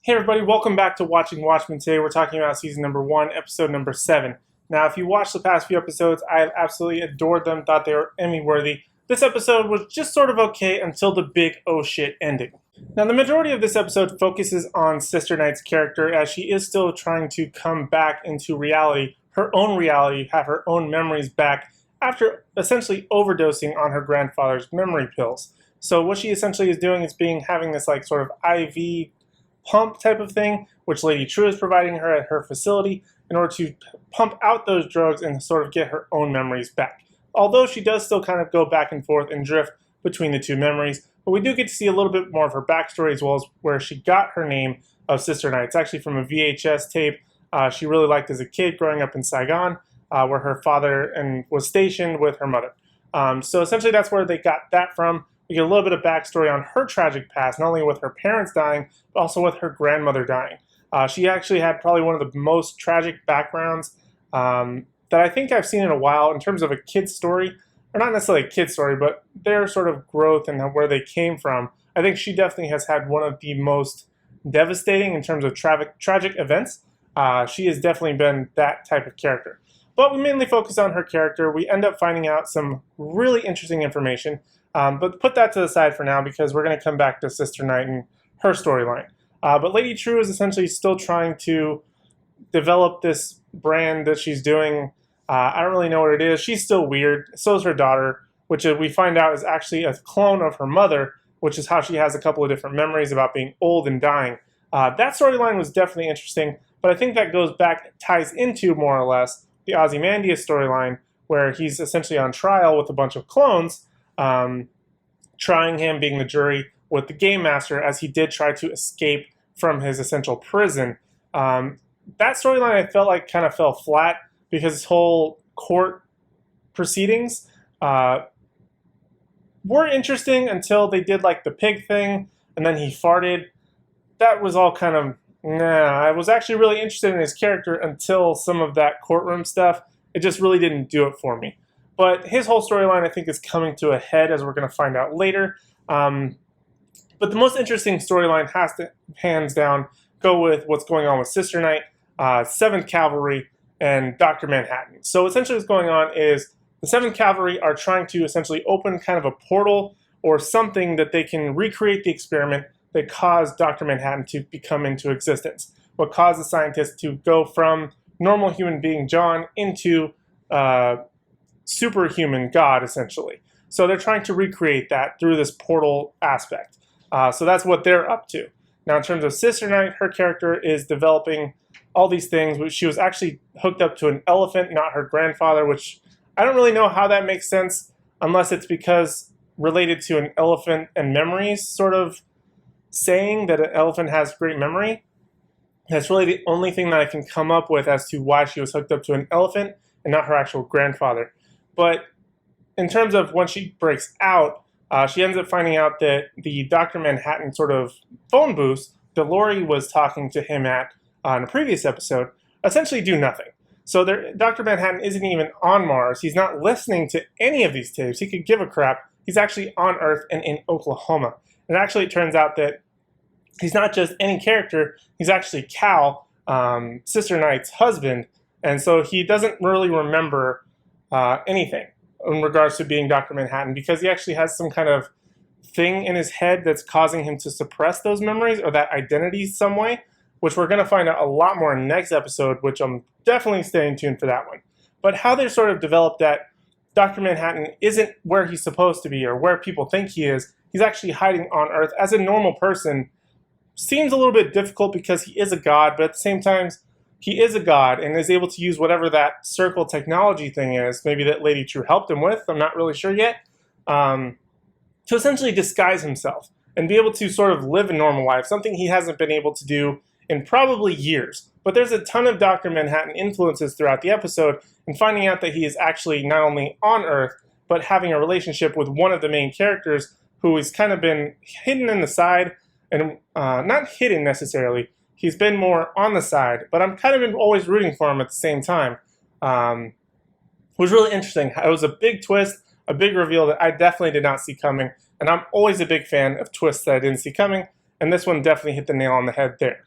Hey everybody, welcome back to Watching Watchmen. Today we're talking about season number 1, episode number 7. Now, if you watched the past few episodes, I have absolutely adored them, thought they were Emmy worthy. This episode was just sort of okay until the big oh shit ending. Now, the majority of this episode focuses on Sister Knight's character as she is still trying to come back into reality, have her own memories back after essentially overdosing on her grandfather's memory pills. So what she essentially is doing is having this like sort of IV pump type of thing, which Lady True is providing her at her facility in order to pump out those drugs and sort of get her own memories back. Although she does still kind of go back and forth and drift between the two memories, but we do get to see a little bit more of her backstory as well as where she got her name of Sister Knight. It's actually from a VHS tape she really liked as a kid growing up in Saigon, where her father was stationed with her mother. So essentially that's where they got that from. We get a little bit of backstory on her tragic past, not only with her parents dying, but also with her grandmother dying. She actually had probably one of the most tragic backgrounds that I think I've seen in a while in terms of a kid's story, or not necessarily a kid's story, but their sort of growth and where they came from. I think she definitely has had one of the most devastating in terms of tragic events. She has definitely been that type of character. But we mainly focus on her character. We end up finding out some really interesting information. But put that to the side for now because we're going to come back to Sister Knight and her storyline. But Lady True is essentially still trying to develop this brand that she's doing. I don't really know what it is. She's still weird. So is her daughter, which we find out is actually a clone of her mother, which is how she has a couple of different memories about being old and dying. That storyline was definitely interesting, but I think that ties into more or less the Ozymandias storyline, where he's essentially on trial with a bunch of clones, trying him, being the jury, with the game master as he did try to escape from his essential prison. That storyline I felt like kind of fell flat because his whole court proceedings were interesting until they did like the pig thing and then he farted. That was all kind of, I was actually really interested in his character until some of that courtroom stuff. It just really didn't do it for me. But his whole storyline, I think, is coming to a head, as we're going to find out later. But the most interesting storyline has to, hands down, go with what's going on with Sister Knight, 7th Cavalry, and Dr. Manhattan. So essentially what's going on is the 7th Cavalry are trying to essentially open kind of a portal or something that they can recreate the experiment that caused Dr. Manhattan to become into existence. What caused the scientists to go from normal human being John into superhuman God, essentially. So they're trying to recreate that through this portal aspect. So that's what they're up to. Now, in terms of Sister Knight, her character is developing all these things. She was actually hooked up to an elephant, not her grandfather, which I don't really know how that makes sense, unless it's because related to an elephant and memories sort of saying that an elephant has great memory. That's really the only thing that I can come up with as to why she was hooked up to an elephant and not her actual grandfather. But in terms of when she breaks out, she ends up finding out that the Dr. Manhattan sort of phone booths that Lori was talking to him at in a previous episode essentially do nothing. So Dr. Manhattan isn't even on Mars. He's not listening to any of these tapes. He could give a crap. He's actually on Earth and in Oklahoma. And actually it turns out that he's not just any character. He's actually Cal, Sister Knight's husband. And so he doesn't really remember anything in regards to being Dr. Manhattan because he actually has some kind of thing in his head that's causing him to suppress those memories or that identity some way, which we're going to find out a lot more in the next episode, which I'm definitely staying tuned for that one. But how they sort of developed that Dr. Manhattan isn't where he's supposed to be or where people think he is. He's actually hiding on Earth as a normal person. Seems a little bit difficult because he is a god, but at the same time, he is a god and is able to use whatever that circle technology thing is, maybe that Lady True helped him with, I'm not really sure yet, to essentially disguise himself and be able to sort of live a normal life, something he hasn't been able to do in probably years. But there's a ton of Dr. Manhattan influences throughout the episode, and finding out that he is actually not only on Earth, but having a relationship with one of the main characters who has kind of been hidden in the side, and not hidden necessarily, he's been more on the side, but I'm kind of been always rooting for him at the same time. It was really interesting. It was a big twist, a big reveal that I definitely did not see coming, and I'm always a big fan of twists that I didn't see coming, and this one definitely hit the nail on the head there.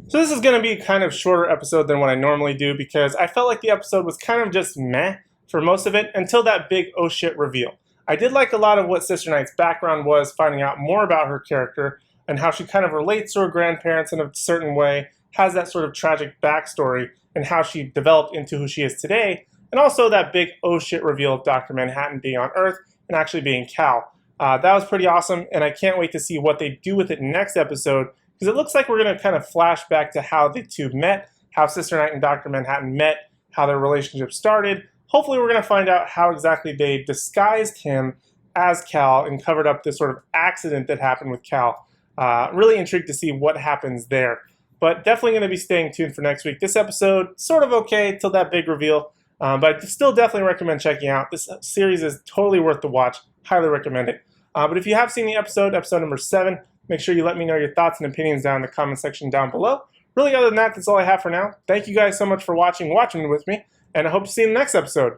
So this is going to be a kind of shorter episode than what I normally do because I felt like the episode was kind of just meh for most of it until that big oh shit reveal. I did like a lot of what Sister Knight's background was, finding out more about her character and how she kind of relates to her grandparents in a certain way, has that sort of tragic backstory, and how she developed into who she is today, and also that big oh shit reveal of Dr. Manhattan being on Earth and actually being Cal. That was pretty awesome, and I can't wait to see what they do with it next episode, because it looks like we're going to kind of flash back to how the two met, how Sister Knight and Dr. Manhattan met, how their relationship started. Hopefully we're going to find out how exactly they disguised him as Cal and covered up this sort of accident that happened with Cal. Really intrigued to see what happens there. But definitely going to be staying tuned for next week. This episode, sort of okay till that big reveal. But I still definitely recommend checking out. This series is totally worth the watch. Highly recommend it. But if you have seen the episode number 7, make sure you let me know your thoughts and opinions down in the comment section down below. Really, other than that, that's all I have for now. Thank you guys so much for watching Watchmen with me, and I hope to see you in the next episode.